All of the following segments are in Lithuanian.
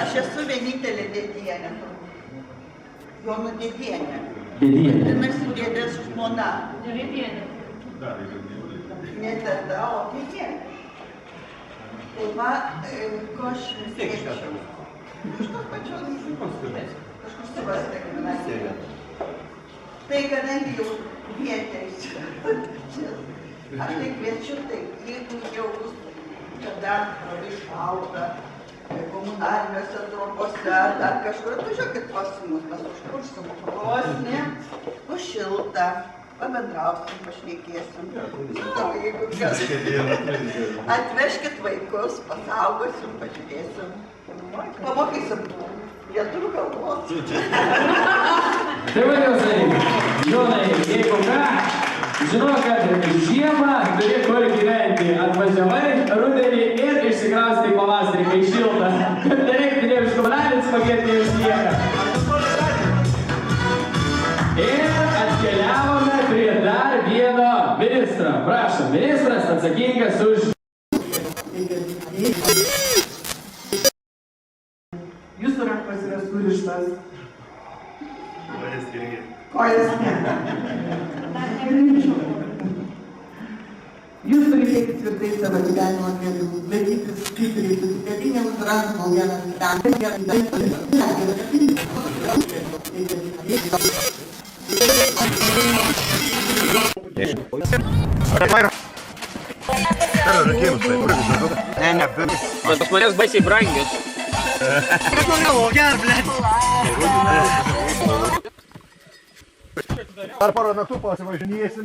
Aš esu vienintelė dėdienė. Jono dėdienė. Dėdienė. Ir mes su dėdės žmona. Ne dėdienė. Ne tada, o dėdienė. Tai va, ko aš sėčiau. Iš tos pačios kažkur savas rekomendacija. Tai kadangi jau vietės, aš tai kviečiu, tai jeigu jau bus kada labai šalta, komunaliniuose trobose ar dar kažkur, atvažiuokit pas mus, mes užkursim krosnį, bus šilta, pabendrausim, pašnekėsim. Jeigu kas, atveškit vaikus, pasaugosim, pažiūrėsim, pamokysim lietuvių kalbos. Tai vadinasi, Jonai, jeigu ką, žinau, kad žiemą turi kur gyventi. Atvažiavai rudenį ir išsikraustai pavasarį, kai šilta. Nereikia tiems komunalins mokėti neišlieka. Ir atkeliavome prie dar vieno ministro. Prašom, ministras atsakingas už... Jūsų rankos yra surištas. Kojas irgi. Kojas ne. Jūs turite tvirtai savo gyvenimo keliu, laikytis stipriai, susikabinę už rankų vienas kitam. Bet pas manęs baisiai brangios. Dar porą naktų pasivažinėsim.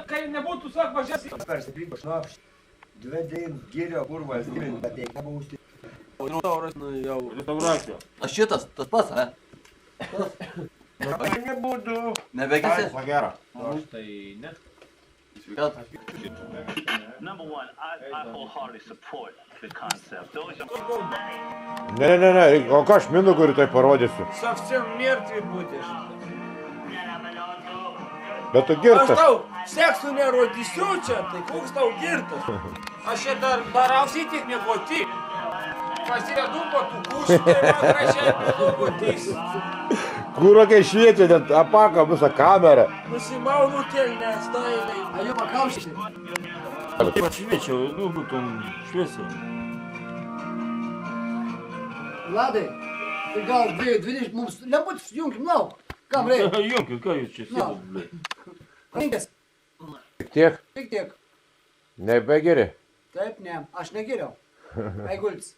Kai nebūtų sak važiasi. Persikrypo šnapš. Dvi dėjams gėrio kurvas gilint, bet teika būsti. Restauracija. A šitas, tas pats, ne? Aš nebūdu. Nebekasi? Pagero. Aš tai ne. Number one, I wholeheartedly support the concept. Ne, o ką aš Mindaugu ir tai parodysiu. Совсем мертвый будешь. Bet tu Aš girtas. tau seksų nerodysiu čia, tai koks tau girtas? Aš čia darausi tik miegoti. Pasiredu patukušį, tai man gražiai miegotys. Kūrokiai šviečia, net apako visą kamerą. Nusimaunu kelnes, dainai. A jau pakaušyti. Šviečiau, būtum šviesiau. Vladai, tai gal 2:20 mums nebūtų junkim lauk. Kam reikia? Junkit, ką jūs čia sėdot, blė? Rinkės. Tik tiek, Tik tiek. nebegeri. Taip, ne, aš negeriau. Eigultis.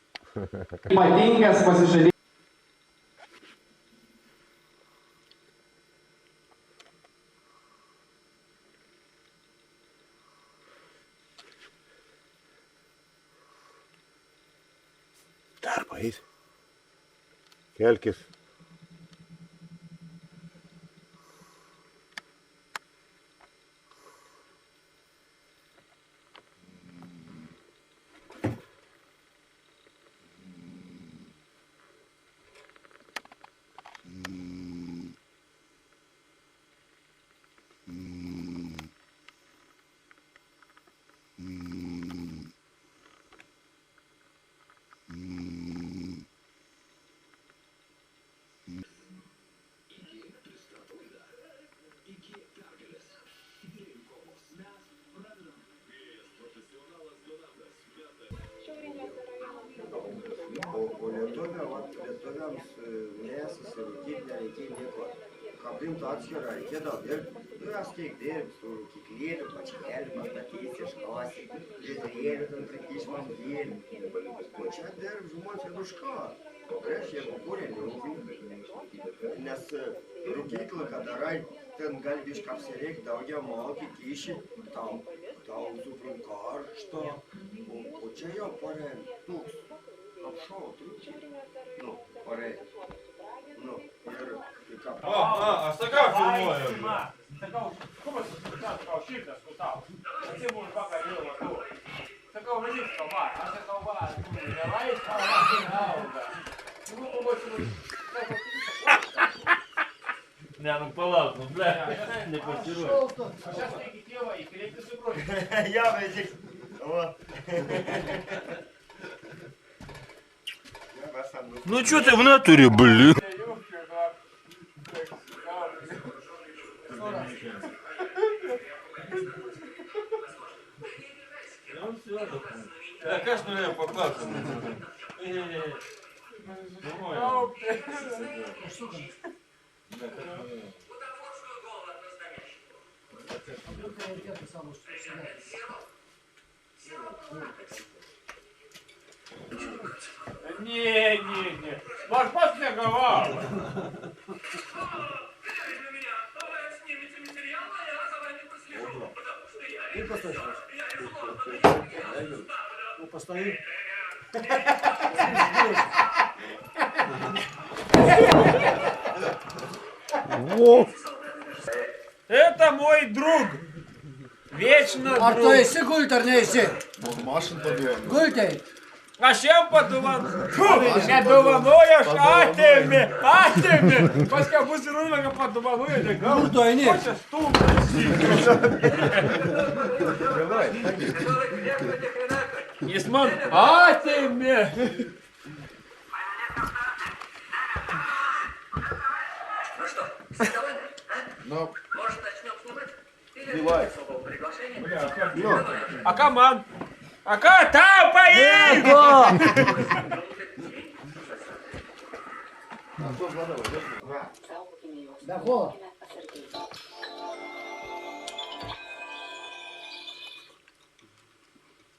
Madingas pasižadėjimas. Darbą eis. Kelkis. O lietuviams mėsas ir rūkyti nereikia nieko. Kabintų atskirą reikėdavo dirbti. Jas kiek dirbti su rūkiklėliu, pačkeliu, pastatys iškosi, žydrėliu, ten prikišmam gėliu. O čia dirb žmonės ir už ką? Prieš jeigu kūrė liūvį. Nes rūkyklą, kad darai, ten gali bišką apsireikti, daugiau moki, kiši, tau suprum karšto. O čia jau parem, toks. Apšaut rūkį. Nu, parei. Nu, ir ką... Aš sakau filmuoju. Sakau, kumas sakau šiltas skutau. Atsimų už baką vėlą tu. Sakau, važiuok kalba. Aš sakau, va, nelais, kalba, auga. Ne, nu palauk, nu ble, nepasiruoju. Aš taigi tėvą įkreipti su broliu. Ja, važiuok. Ну что ты в натуре, блин? Да, конечно, я поклался. Не. Ваш посляговал. Ты поставь. Ну, постави. Это мой друг. Вечно А то друг. esi gulter, ne esi. Gulter. А чем подумал? Я думал, ну я ж атеми. Паска бус рулага подумал, ну я Ну, то и нет. Хочешь стул? Не смог. Атеми. А команд? А там поедем! Да, холод.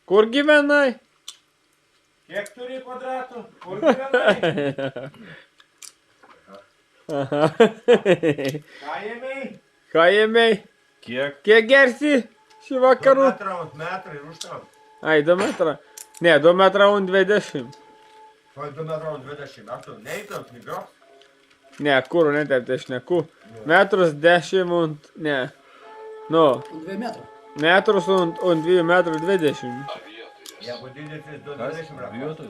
Kur gyvenai? Kiek turi kvadratų? Kur gyvenai? Ką ėmei? Kiek gersi šį vakarų? Metrai ir užtram. Ai, 2 metrą. Ne, 2 metrą un 20. Vai 2 metrų 20. Ar tu neįtam knygas? Ne, kur, ne taip tai šneku. Metrus 10 un... Ne. Nu, 2 metrų. metrus un 2 metrų 20. Jeigu didesnis 2,20 metrų.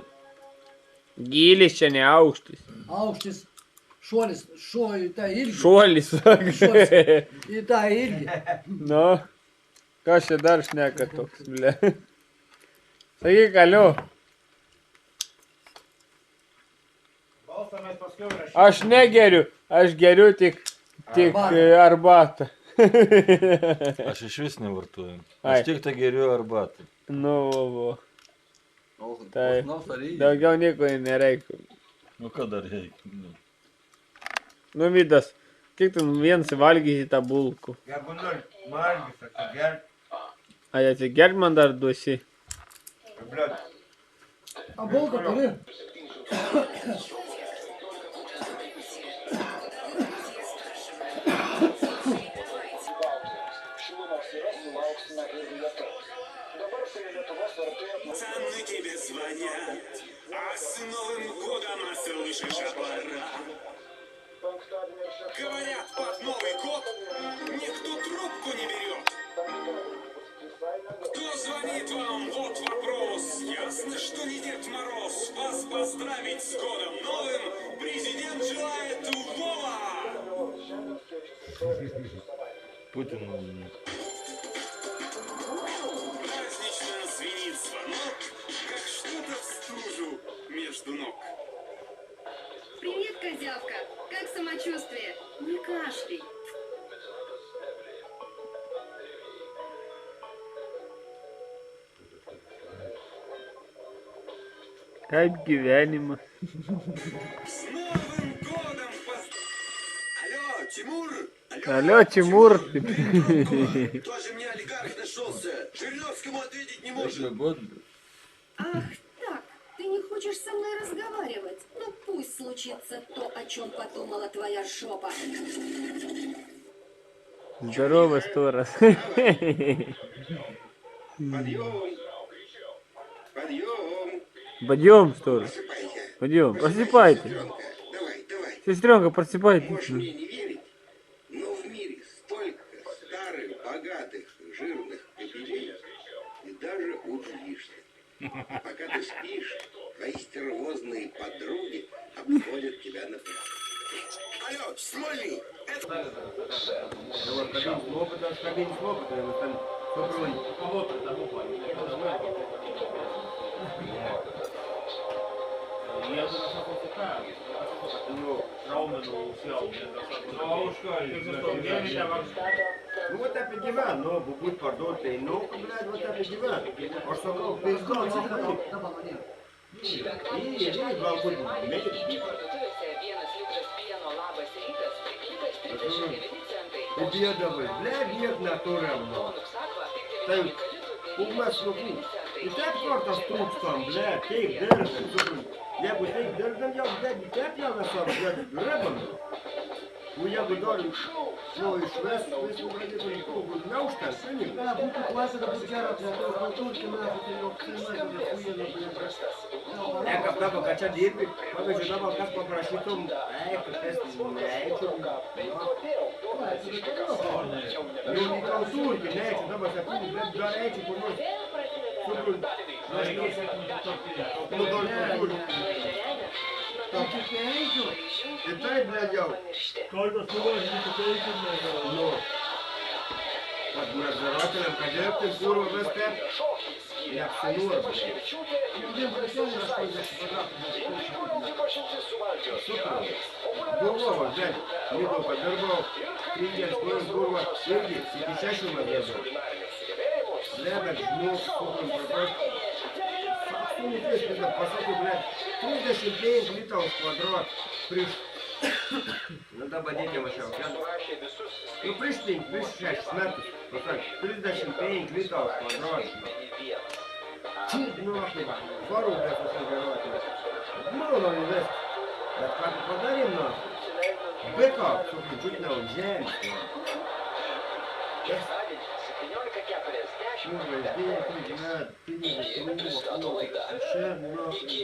Gylis čia ne aukštis. Aukštis. Šuolis. Šuo į tą ilgį. Šuolis. Šuolis į tą ilgį. Nu, kas čia dar šneka toks, ble. Sakyk, alio. Aš negeriu, aš geriu tik arbatą. Aš iš vis nevartoju. Ai. Aš tik tai geriu arbatą. Nu, vo. Tai daugiau nieko nereikia. Nu ką dar reikia? Nu, Vidas, kiek tu vienas valgysi tą bulkų? Jeigu nori valgys, atsigert. Ai, atsigerk man dar duosi. Blet. A bulką turi? Пацаны тебе звонят, а с Новым годом слышишь аппарат. Говорят, под Новый год никто трубку не берет. Кто звонит вам? Вот вопрос. Ясно, что не Дед Мороз. Вас поздравить с годом новым президент желает Вова. Путін. Празднично звенит звонок, как что-то в стужу между ног. Привет, козявка. Как самочувствие? Не кашляй. Kaip gyvenimas. С Новым годом Алло, Тимур! Алло, Тимур. Тоже мне олигарх нашелся. Жириновскому ответить не может. Ах так, ты не хочешь со мной разговаривать? Ну пусть случится то, о чем подумала твоя жопа. Здорово, 100 раз. Подъем! Подъем! Пойдем, 100 раз. Просыпайся. Пойдем, просыпайтесь. Давай. Сестренка, просыпайтесь. Можешь мне не верить, но в мире столько старых, богатых, жирных кобелей, и даже удивишься. Пока ты спишь, твои стервозные подруги обходят тебя на пляж. Алло, Смольный! Кабин с опытом, там попробуй. Я Ну, Раумену взял, мне достаточно. Бабушка, ну вот это диван, но будь пардонный, ну, блядь, вот это диван. А что, ну, пиздал, и балкон, Бедовый, бля, бедно, то равно. Tai, kummas lugu. Mitä kohta strukstaan, bля, teik dörden, sukun. Ja kun teik dörden, ja bля, mitä jävla saa, bля, gröben. Kun я бы дали, ну и швест, если бы родители кругу наушта, сыни. Да, будто класса до бутера, для того, культурки, нахуй, Я когда покача дерби, мы же давал как попросить он, это тест, ну не культурки, не эти, давай закупить, блядь, да эти, курнуть. Супрун, ну только культурки. Это, блядь, я. Сколько сложно, Ну, под надзирателем кадетки, курва, вестер. Я всенур, блядь. Супер. Булова, блядь, Миду подорвал. Триггер, склон, курва, сырги, и печащую надежду. Блядь, жму, супер, пропасть. Ну, здесь, блядь, по сути, блядь, 35 литров в квадрат. Надо бодить его сейчас. Ну, пришли, пришли, смотри. Вот так, 35 литров в квадрат. Ну, нахуй, пару, блядь, усугорать. Ну, на инвест. Да как подарим, нахуй. Быка, чтобы чуть на узем. Чурка, здесь, блядь, ты не засунул, еще нахуй.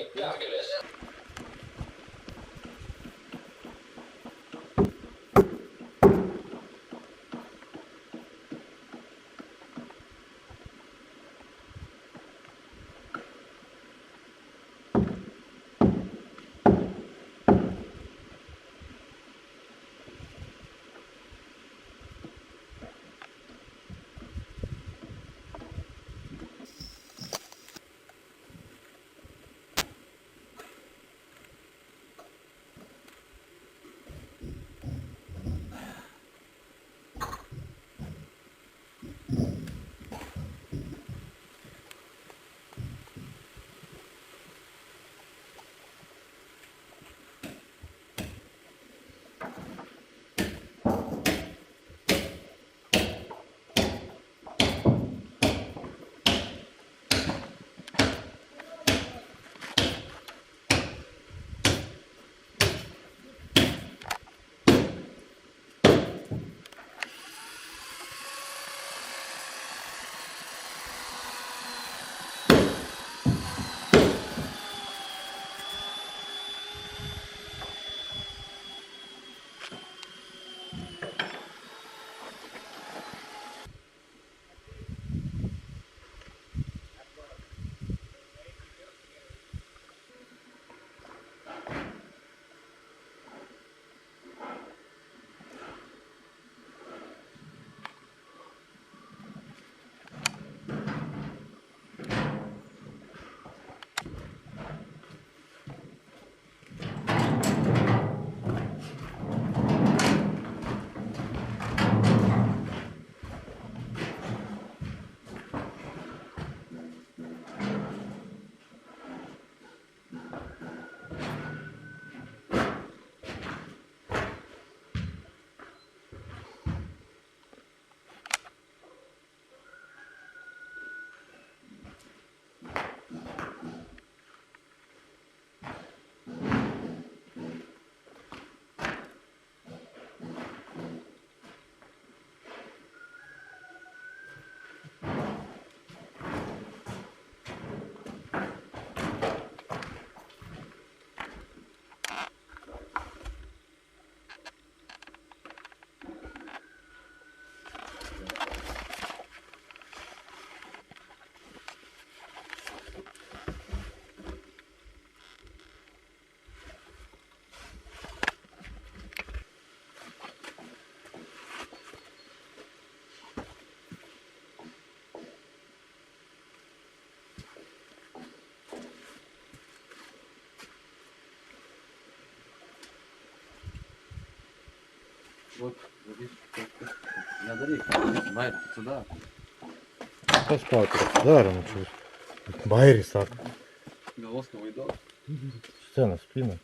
Вот, недалеко, Байер, сюда. Поспати. Зараз ну чуєш. Байрі сак. Голосно выйдет. Сцена, спина.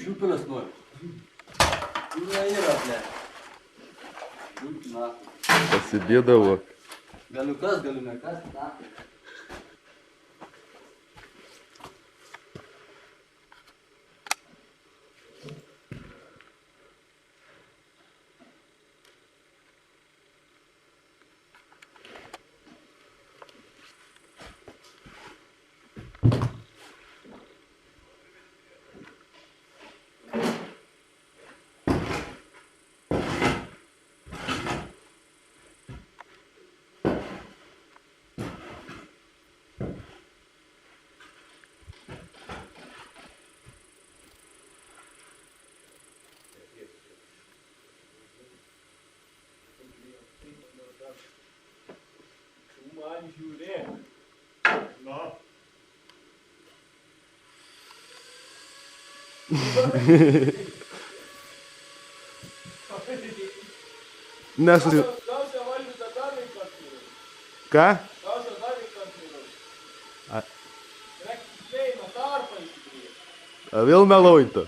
Щупы нас ноль. Ира, блядь. Будь нахуй. По себе давай. Галюкас, галюнакас, нахуй. Nesu. Ką? A vėl meluojate.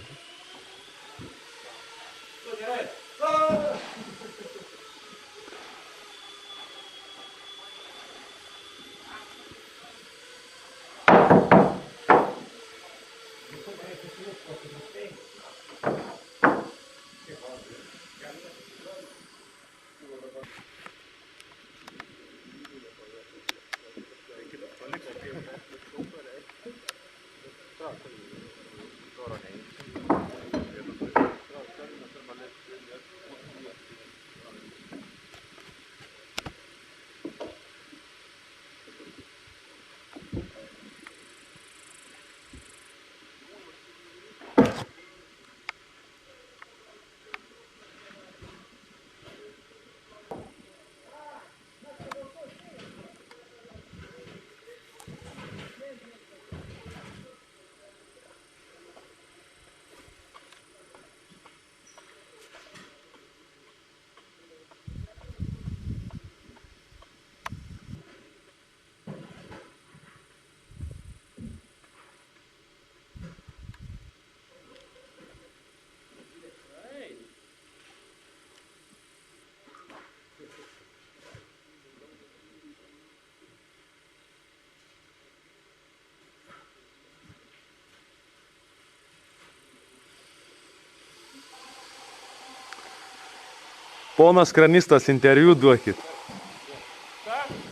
Ponas kranistas, interviu duokit.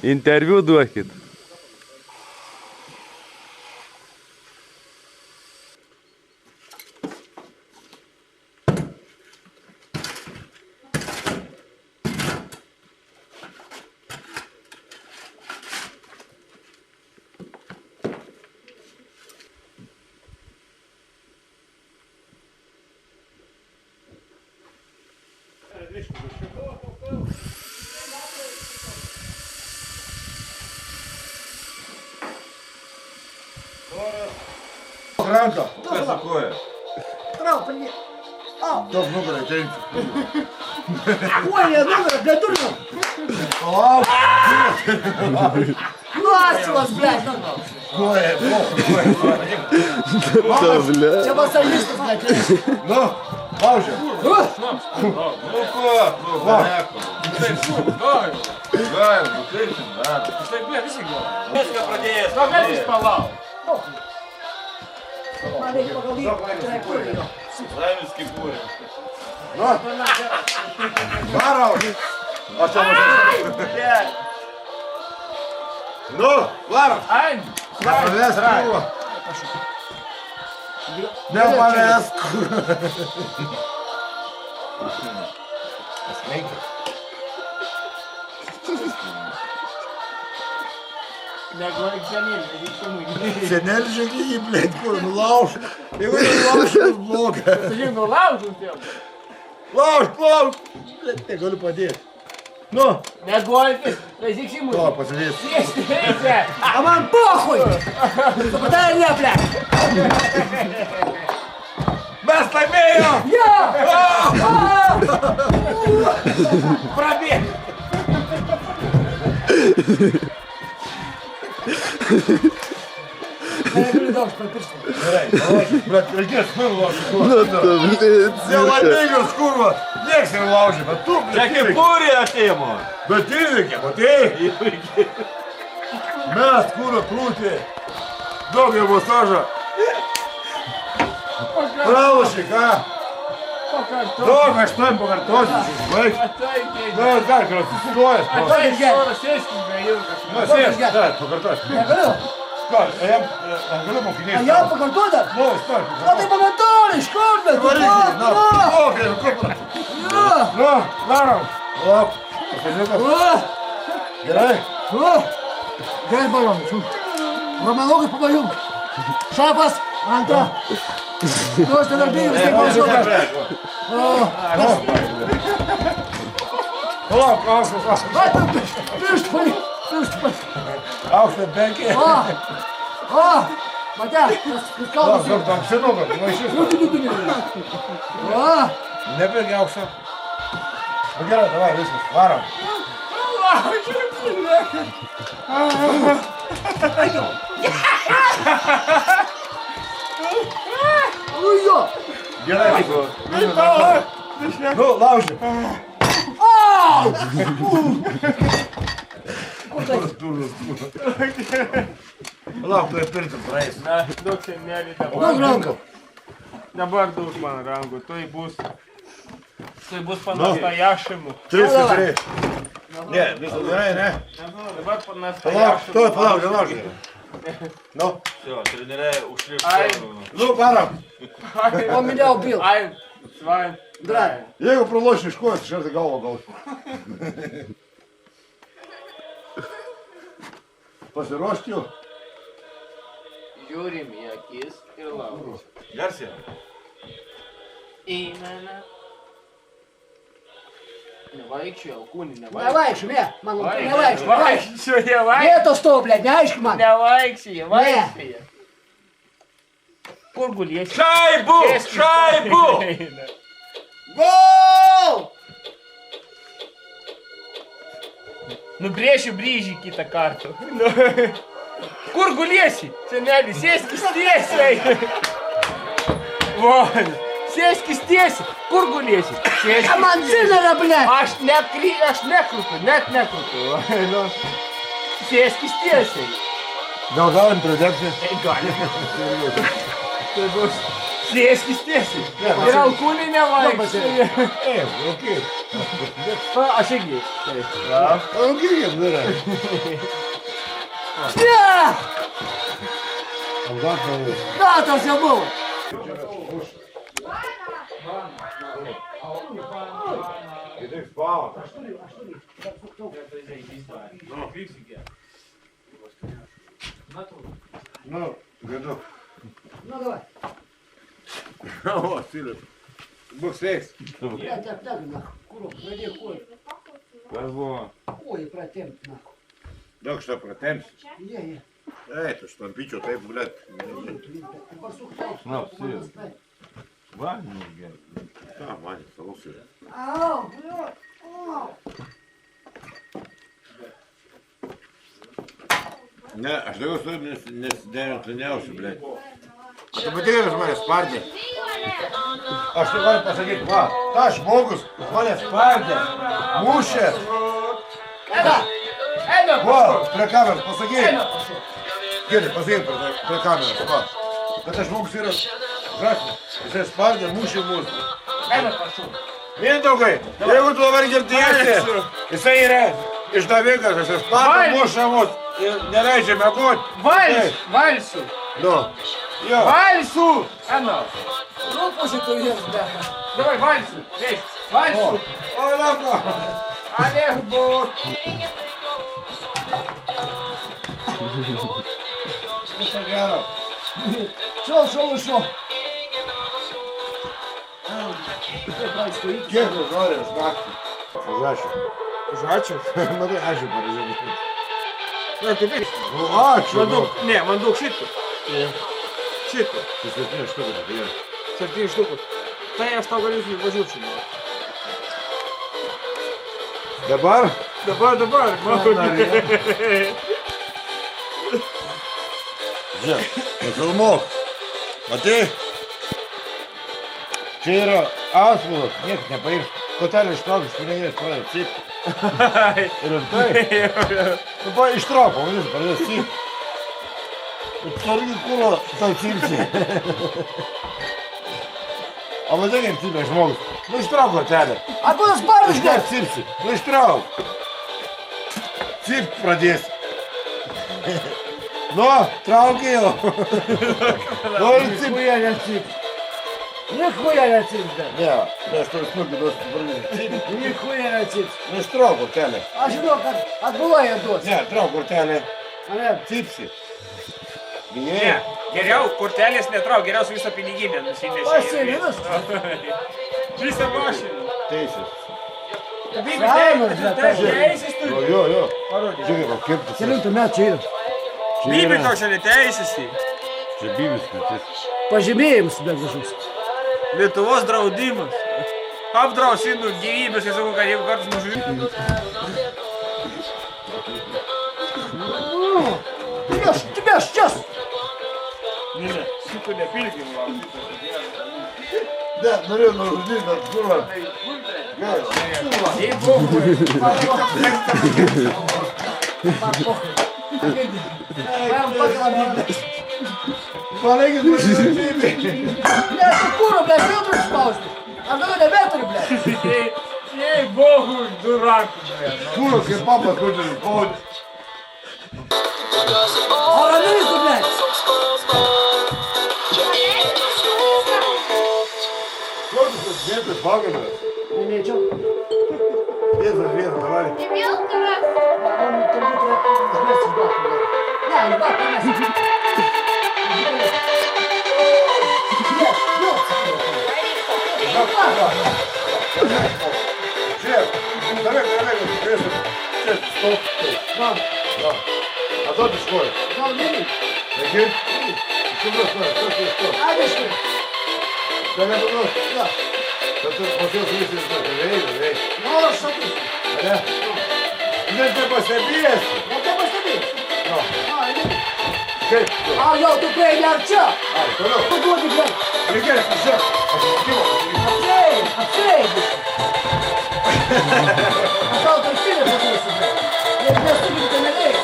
Interviu duokit. Охранка. Что такое? Трав, привет. А. Кто много тянет? Ой, я номер для дурнов. Класс у вас, блядь, ну. Ой, плохо. Да, бля. Я вас алистов, блядь. Ну, пауза. Ну как? Ну, понятно. Да, бутыльчин, да. Ты, бля, виси голова. Место продеешь. Как здесь полал? Маленький поговор, трекой. Правильский буря. Ну, Варов. А что мы? Ну, Варов. Ань! Повязку. Да, повязку. Я говорю, Сенель жили, блядь, ну лауш. И вы лауш из блока. ты ну лаужу сделал. Лауш. Блядь, я говорю, подеть. Ну, Не гольтесь, разiksi о, mūsų. посидіть. Sėskite. А man похуй! Замотай не, блядь! Mes laimėjom! Я! Пробіг. Я не дав спати. Блядь, reikės smil laužyti. Nu, tu, blėt, Dėl laimingos, kurva, nieks nelaužė, bet tu, Čia kaip pūrė atėjimo. Bet įveikė, matai? Mes, kurva, krūtį. Daug jau masažą. Pralašė, ką? Daug, aš tam pakartosiu. Baig. Na, dar kartą, susiduojas. Sėskime, Jurgas. Na, sėsk, dar, pakartosiu. Negaliu. Ką, galiu mokiniai. А я покажу, да? Nu, stak. А ты помоторишь, кормят! Varykit, na, okei, kur. Nu, darom. Lap. Pasižiūrėk. Gerai? Gerai, barom. Romanogas pabajum. Šapas, Antra. Tu aš tada bėgiu, vis tiek balsuotas. Palauk, aukštas. Vai, tu piršt palik. Piršt palik. Aukštas benkė. Matė, kas kalbas. Daug tam senukas, maišys. Nebėgi aukštą. Nu gerai, davai, viskas, varom. Ujo. Gerai, nu, lauži. Lauk, tu pirti praeis. Na, daug senelį Daug dabar. rankų. Dabar daug man rankų. Tai bus по-настоящему. 3-4. Ne, viskas gerai, ne? Dabar Palauk, по-настоящему. tu, palauk, nelauži. Nu, Все, treneriai užšliuškėjo. nu, varom. Он меня убил. Ein, zwei, drei. Jeigu praloši iš kojos, išarti galvą gausi. Pasiruošti jau. Žiūrim į akis ir laukiam. Garsiai. Įmena. Nevaikščiai, alkūnį, nevaikščiai. Nevaikščiu, ne. Man nevaikščiu. Nevaikščiai, nevaikščiai. Vietos to, blėt, neaiški man. Nevaikščiai, vaikščiai. Kur guliesi? Šaibų! Šaibų! Gol! Nubrėšiu bryžį kitą kartą. Kur guliesi? Seneli, sėskis tiesiai. Von. Sėskis tiesiai. Kur guliesi? А man zina, blėt. Aš nekrutu, net nekrutu. Nu, sėskis tiesiai. Gal galim pridegti? Galim. Tai bus sėskis tiesiai. Ir alkūnį nevaikščiai. Ei, okei. Aš irgi. Taip. Okei, gerai. Ne! Gal pradės. Gatas jau buvo. Įdėk spalą. Nu, gadu. Ну давай. O, Silius. Būk sveiks. Блядь, так, нахуй. Курок, ради хуй. Kas buvo? Хуй протемpt, нахуй. Daug što pratemsi. Не. Ei, tu štampyčio taip, blėt. Na, Silius. Va, gerai. Ką, man, savus yra. Ау, блядь. Ау. Ne, aš daugiau su nesiderintiniausiu, blėt. Tu matai, kad mane spardė? Aš tai noriu pasakyti, va, tas žmogus mane spardė, mušė. Va, prie kameros, pasakyk. Gerai, pasakyk prie kameros, va. Bet tas žmogus yra žasnis, jisai spardė, mušė mūsų. Mindaugai, jeigu tu dabar girdėsi, jisai yra išdavikas, jisai spardė, mušė mūsų ir neleidžia mėgoti. Valsiu. Nu, jo. Valsiu. Ano. Ну, после того ешь, бляха. Давай, вальсу. Эй, вальсу. Ой, ладно. Олег Бот. Шо. Kiek tu nori už naktį? Užrašė. Žačiu? Matai, ačiū parežėmė. Na, tu taip. Nu, ačiū. Man daug šitų. Šitų. Tu 7 štukų, tai gerai. 7 štukų. Tai aš tau galiu važiuoti. Dabar? Dabar. Žiūrėk, nufilmuok. Matai? Čia yra atspaudas, niekas nepairs. Kotelį ištrauk iš pinigės, pradės cypti. Ir tai? Nu, ištrauk, pamatysi, pradės cypti. Ir sargi kūro tau cypsi. O matai, kaip cypia žmogus. Nu, ištrauk kotelį. A kudas pardas, Ištrauk cypsi. Nu, ištrauk. Cypt pradės. Nu, traukia jau. Nori cypt. Nikuja necypt. Nikuja necypt. Ne, aš turiu snukį duos pabradinį. Nikuja necypt. Nu, ištrauk kortelę. Aš žinau, kad atbuloja duos. Ne, trauk kortelę. Ne. Cypsi. Ne, geriau kortelės netrauk, geriausia visą piniginę nusinešė. Pasiėmė viską. Visą mašiną. Teisės. Teisės turi. Jo. Parodė. Žiūrėk, kaip tu. Kelintų metų čia yra. Bibi tau čia neteisės. Čia bibis, kad Pažymėjimus be kažkoks. Lietuvos draudimas. Apdrausinų gyvybės, kai sakau, kad jeigu kartais nužudžiu. Тебе ж час! Ne, šito nepilkim, laukiu. Ne, norėjau nužudyti, bet kurva. Ei, bohu. Palaikit nužudyti. Бля, ты куру, бля, filtrus spausti. Aš daugiau nebeturiu, bля. Ei, bohu, duraku, bля. Kurva, kaip papas kodžiasi, paudė. Organizmu, bля. Kodžiasi, vietas paganas. Nemėčiau. Vienas, davai. Он turbūt yra užmėsis batų, bля. Ne, iš batų mes. Žiūrėk, davai, turėsim. Čia, stop. Mam. A to tu škoji. Gal nevyk. Neki? Šimtas nori, stop. Aišku. Tai nebudu. Jo. Bet tu pasios visi iš to, vei. Nors šatus. Ne? Net nepastebėsi. O kaip pastebėjai? No. Eini. Kaip tu? A, jau, tu prieini arčiau. Ai, toliau. Tu duodi, bля. Reikės, žiūrėk. Atsitikimo. Apsieik. Aš tau tai špilį paduosiu, bля. Jeigu nesugini, tai neveik.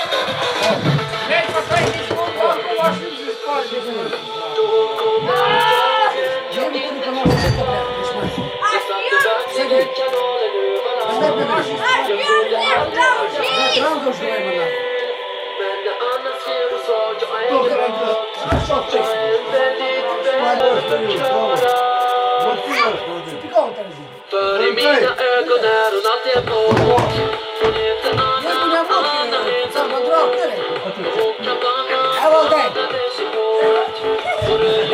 Ei, pasakyk, aš jums išpažįstu. Jeigu turi ką nors šitą, bля, iš manęs. Sėdėk. Aš taip nevaržysiu. Net ranką užgavai mane. Daug ranką. Aš šok tais. Tikau tave žinai. För i mina ögon är hon alltid en porr. Hon heter Anna, Jeigu nemoki, Anna heter sako draug, gerai. och kan banna Evaldai. dig så hårt. Och du är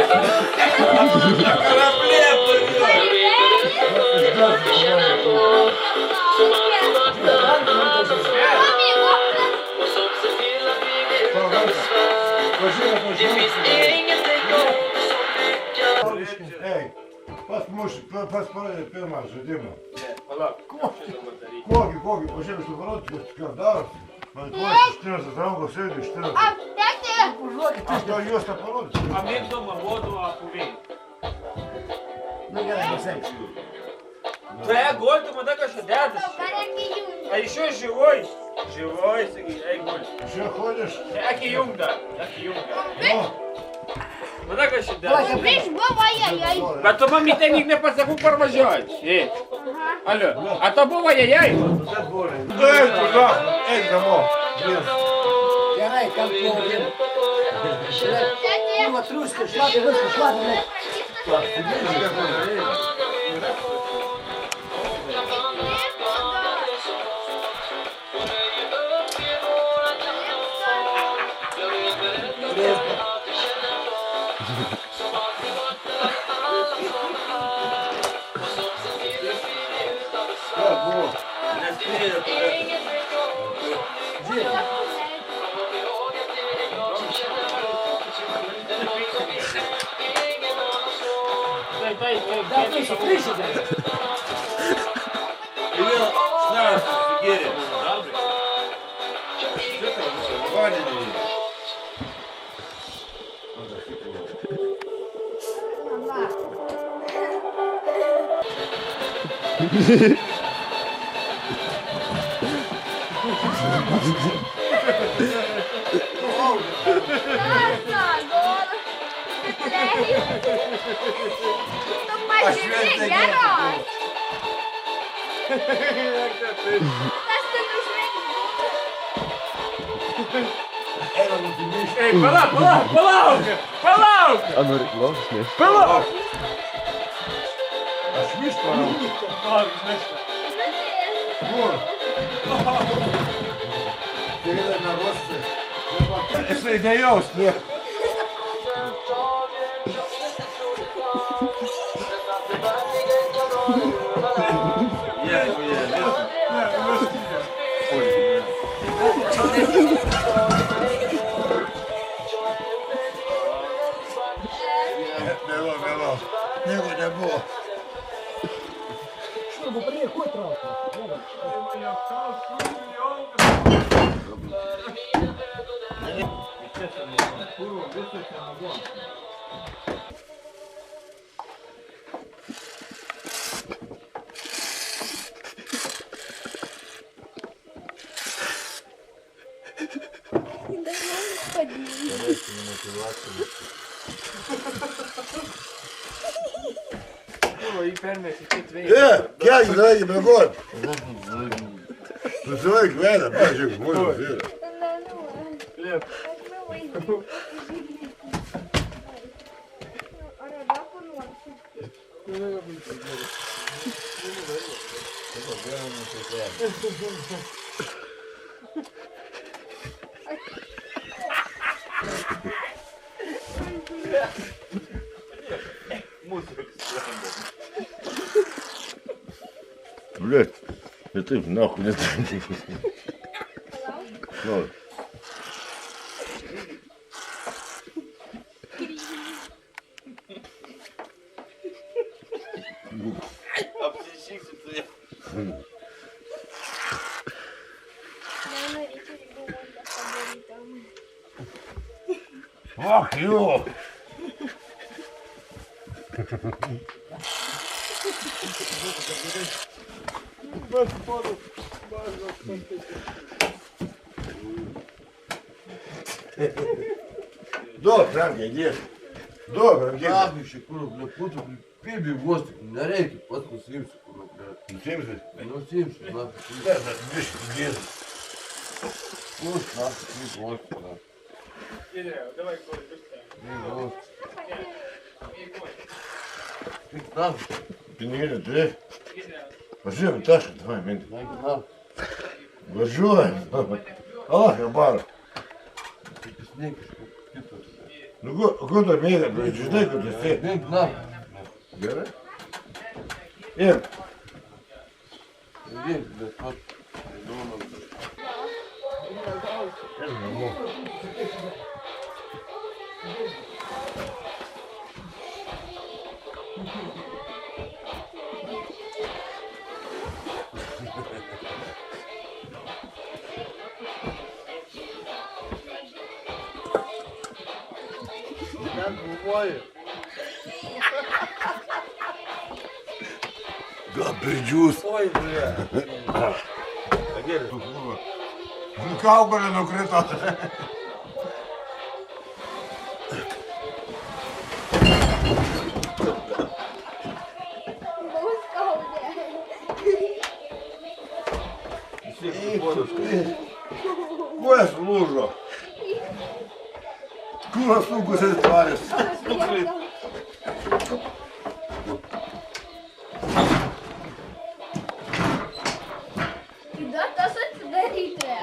känner på som alltid varit där och som ser till att vi blir utan besvär. Det finns ingenting gott som lycka. Ei, pas parodė pirmą žaidimą. Palauk. Kokį, pažiūrėjau, tu parodė, kas darosi. Man kojas ištinas, rankos sėdi ištinas. Aš tau juos tą parodžiu. А мне дома воду опувей. Nu gerai, pasėk. Твоя голь, ты мы только что дядешь. А еще живой. Живой, эй, голь. Еще ходишь? Аки юмда. О, Мы только что дядешь. Видишь, баба, яй-яй. А то мамі те ніг не посаку порважать. Алло, а то був ай-яй-яй. ей, туда, ей, домой. Gerai, kam plovim. Kurva triuskė, šlapė viską, šlapė, bля. Som aldrig varit mellan alla som här. Och som ser till att flyga utan besvär. Ingen vet om som vi gör. Kom ihåg att det är jag som känner mig. Det är något som vi ser, ingen annan slår. Där finns det priset där. You will start to get it. Ej, палавка! А ну реклама смеш. Палавка! А шмиш пора? Передай на росте. Если даешь, нет. Не было. Я не знаю, не могу. Ну, человек, реально, мальчик, можно сделать. Блядь, это нахуй не знаю. Ах, ё! Добре, где? Добре, где? Нахуй, курок, бля, путу, пиби, гостик, на рейке, потом 70, курок, бля. 70? Ну, 70, нахуй. Да, 210. Пусть, нахуй, не гостик, нахуй. Давай, Коля, быстрее. Не гостик. Ты нахуй. Ты не видишь, ты? Пошли, Таша, давай, мент. Большой. Аллах, Акбар. Ну, куда меня, блядь, ждай, куда ты? Мент, нахуй. Бери. Ем. Иди, блядь, вот. Да, придюс. Ой, бля. А где тут, курва? Рука, блин, укрыта. Куда служу? Куда, сука, се твариш? Да, то се дарите.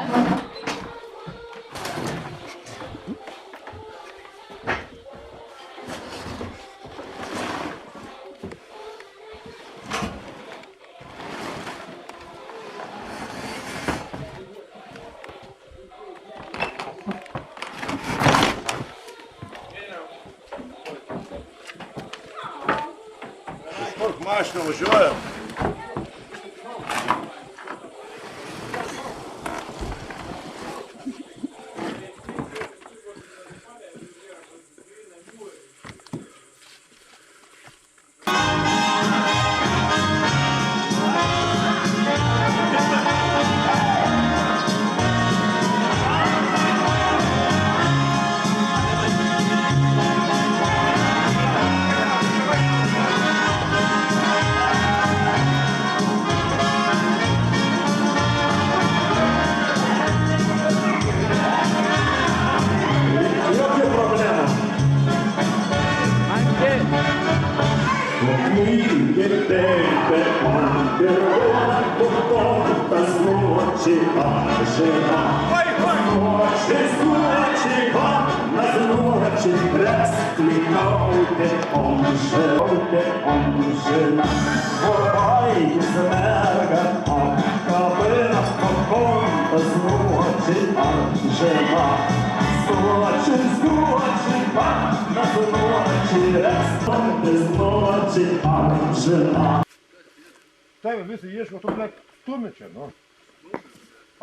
Mašina važiuojam. Tave visi ieško, tu, blėt, stumi čia, nu.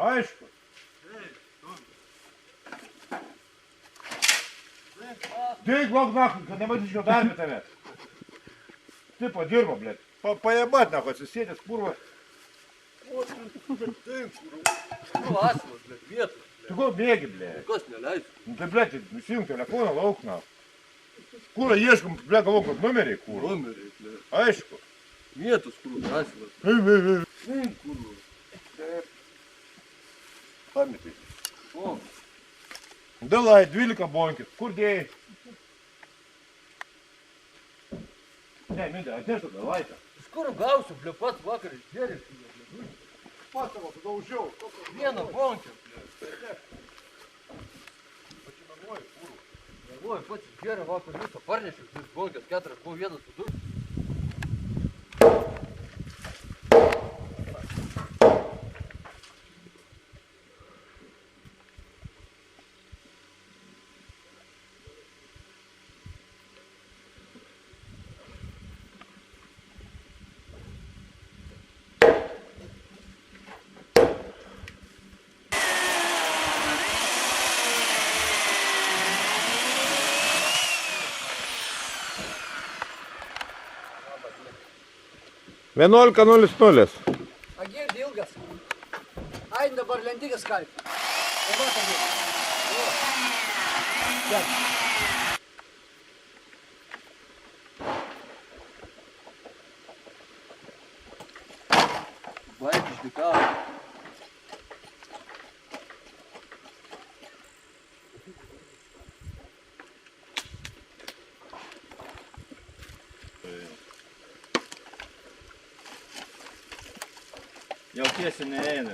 Aišku. Dėk, lauk, nahu, kad nematyčiau darbį tave. Tipo, dirbo, blėt. Pajebat, nahu, atsisėdęs, kurva. Kur asilas, blėt, vietas. Tu ko bėgi, blėt? Kas neleis? Nu tai, blėt, nusijung telefoną, lauk, nahu. Kurą ieškom, blėt, galvok, kad numeriai, kurva. Numeriai, blėt. Aišku. Vietos, kur asilas. Kurva. Pametai. O. Dalai, 12 bonkit. Kur dėjai? Ne, Mindė, atneštų dalaitą. Iš kur gausiu, blėt, pats vakar išgėrės. Pats savo sudaužiau. Vieną bonkę, blėt. Pačimenuoju, kurva. Galvoju, pats išgėrė vakar visą parnešiau, 3 bonkės, 4 buvo vienas vidurkis. Vienuolika 0-0. A girdi ilgas. Ain dabar lentikas kalti. O va tada. Gel. Baik išdikavo. Jau tiesiai neeina.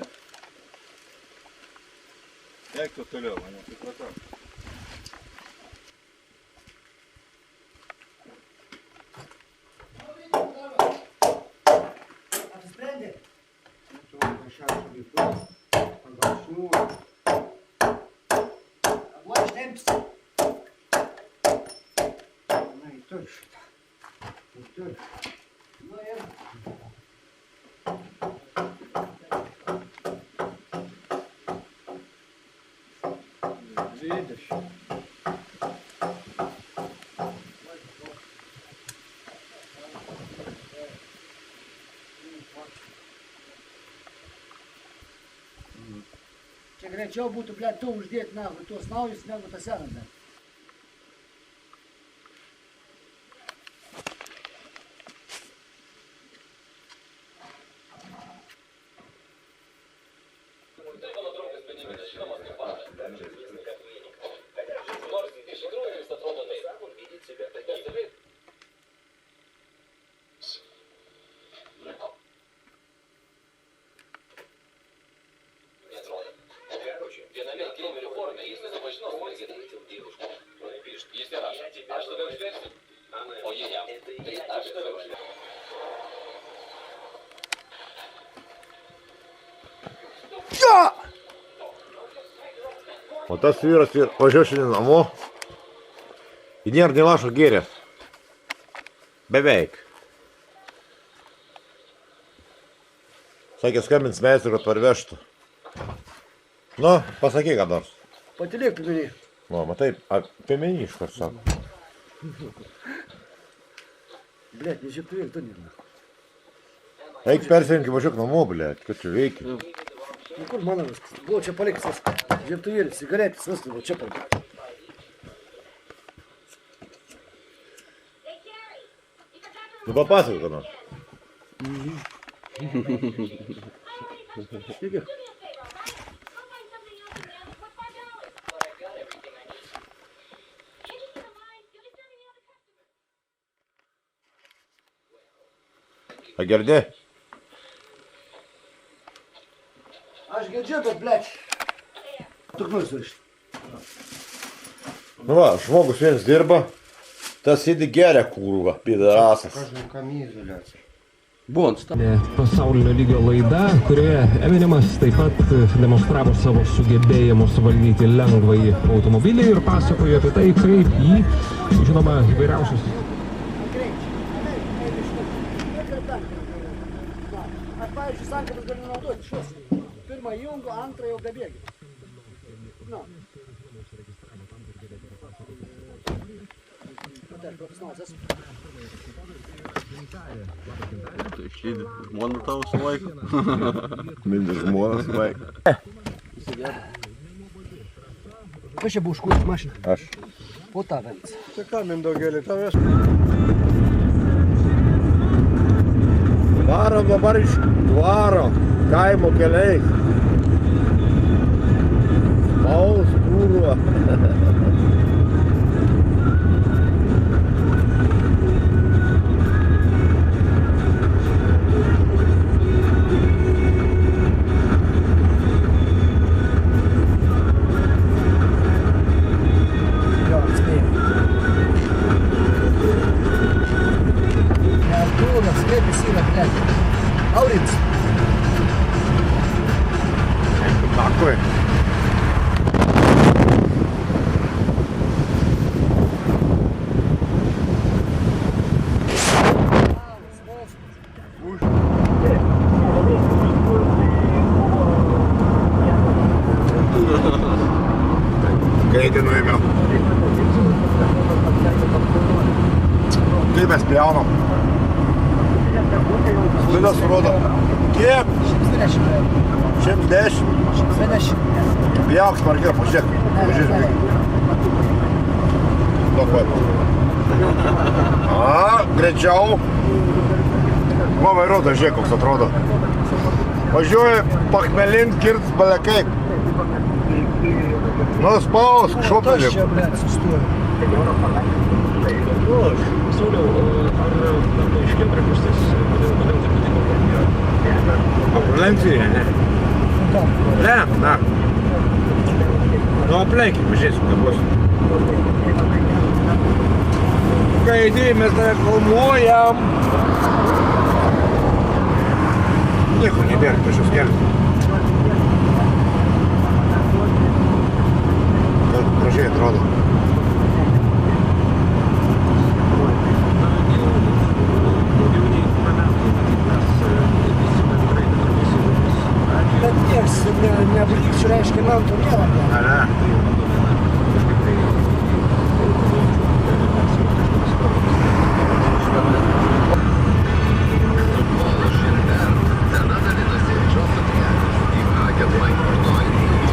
Eik tu toliau, mane supratau. Apsprendė? Abuo ištempsi. Na, į tur šitą. Į tur. Nu ir. Видишь? Čia greičiau būtų, blėt, tu uždėti, negu tuos naujus, negu tas senas, blėt. Viename геймере форме, если започну, смотрите, девушку. Пишет, если раз. А что ты говоришь? Ой, я. А что ты говоришь? O tas vyras važiuoja šiandien namo ir nėra nei lašo gėręs. Beveik. Sakė, skambins meistrui, kad parvežtų. Nu, pasakyk, ką nors. Patylėk, pimenį. Nu, matai, pimenį iškart sako. Blet, nežiūrėk, tu nėra. Eik persirinkti, važiuok namo, blet, kad čia veikia. Nu kur mano viskas? Buvo čia paliktas žiebtuvėlis, cigaretės, viskas buvo čia paliktas. Nu, papasakok, ką nors. Sveiki. A girdi? Aš girdžiu, bet bleć. Tu klausiu iš. Nu va, žmogus vienas dirba, tas sėdi geria kūrvą, pidarasas. Pasaulinio lygio laida, kurioje Eminemas taip pat demonstravo savo sugebėjimus valdyti lengvąjį automobilį ir pasakojo apie tai, kaip jį, žinoma, įvairiausius. Aš, pavyzdžiui, sankabas galiu naudoti šios. Pirmą jungu, antrą jau bebėgi. Na. Tai profesionalas esu. Tai išlydė. Žmona tavo sulaiko. Mindė žmona sulaiko. Kas čia buvo užkūręs mašiną? Aš. Po tą vens. Čia ką, Mindaugelį, tavęs? Varom dabar iš dvaro, kaimo keliais. Spaus kūrvą. Такой. Greitai nuėmiau. Kaip mes pjaunam? Slidas rodo. Kiek? 110. 120. Pjauk smarkiau, pažiūrėk. Pažiūrėk. Dabar. Greičiau. Va vairuotojas, žiūrėk, koks atrodo. Važiuoja pachmelint, kirts balekai. Nu, spausk, šopelį. Kas čia, blėt, sustoja? Sauliau, ar paaiškėjo priežastis, kodėl taip nutiko? Lencija, ne? Lenk, da. Nu, aplenkim, pažiūrėsim, ką bus. Kai įdėjai, mes tave kalmuojam. Nieko nebėra, pažiūrės kelias. Gražiai atrodo. Bet nieks nevalyksiu, reiškia, man to nėra. Ne.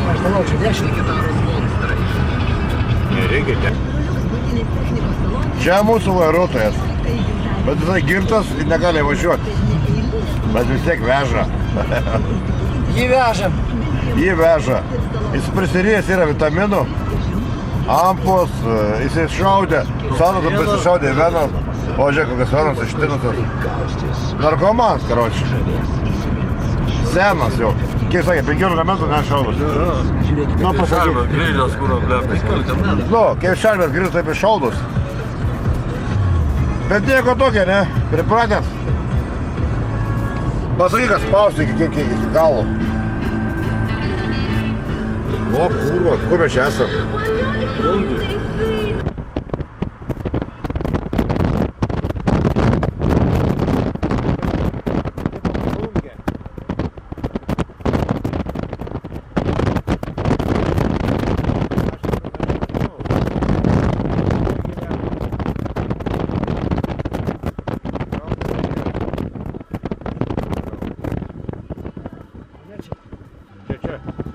Aš manau, čia 10. Nereikia čia. Čia mūsų vairuotojas. Bet jisai girtas ir negali važiuoti. Bet vis tiek veža. Jį vežam. Jį veža. Jis prisirėjęs yra vitaminų, ampos, jis šaudė, sąnatų prisišaudė į veną, o žiūrėk, kokias venas ištinusios. Narkomans, karoči. Senas jau. Kiek sakė, 15 metų nešaudas. Nu, pasakyk. Grįžęs, kur aplėpė. Nu, kaip šalvės grįžęs, taip ir šaudus. Bet nieko tokia, ne? Pripratęs. Pasakyk, kad spausti iki galo. O, kurva, kur mes čia esam?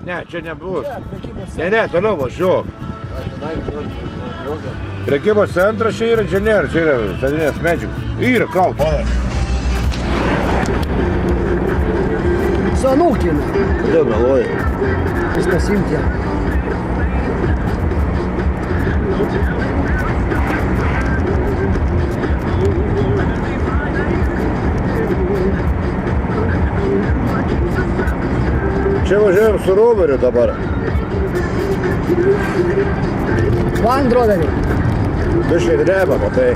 Ne, čia nebus. Ne, toliau važiuok. Prekybos centras čia yra inžinierius, čia yra sadinės medžiagos. Yra, kalba. Sanūkina. Kodėl meluoji? Viskas imtė. Čia važiuojam su roveriu dabar. Land Roverį. Biškai dreba, matai.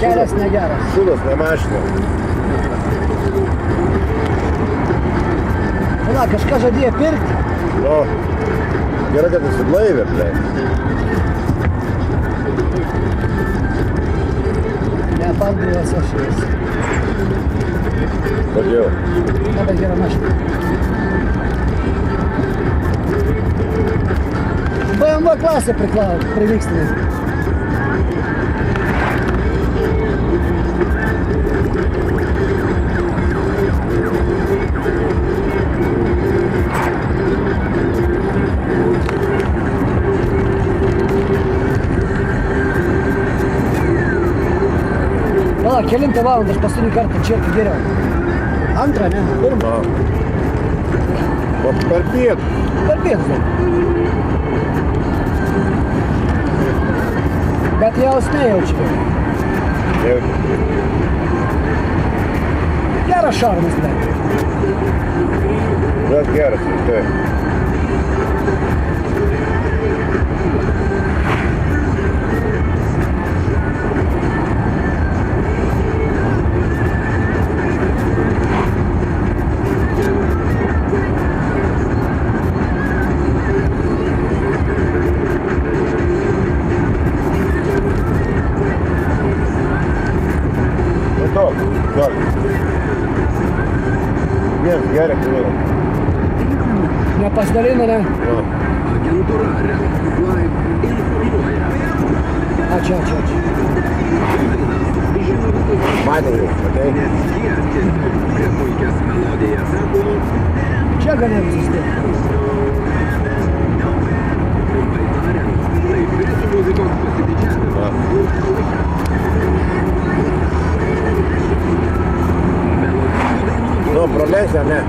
Kelias negeras. Šūdas ne mašina. Pala, kažką žadėjo pirkti. Nu, gerai, kad esi blaivė, ble. Nepardavęs aš jas. Kodėl? Labai gera mašina. BMW klasę privykstinė. Pala, kelintą valandą aš paskutinį kartą čia geriau. Antrą, ne? Pirmą. O per pietų. Per pietų. Bet jaus nejaučiu. Geras šarmas, ble. Bet geras, tai. Gerai, kuriuo. Nepasidalino, ne? Agentūra Red Live informuoja. Ačiū. Matau jau, matai? Nes jie tiesiog kuria puikias melodijas. Čia galėjom susitikti. Trumpai tariant, tai britų muzikos pasididžiavimas. Nu, praleisi, ar ne?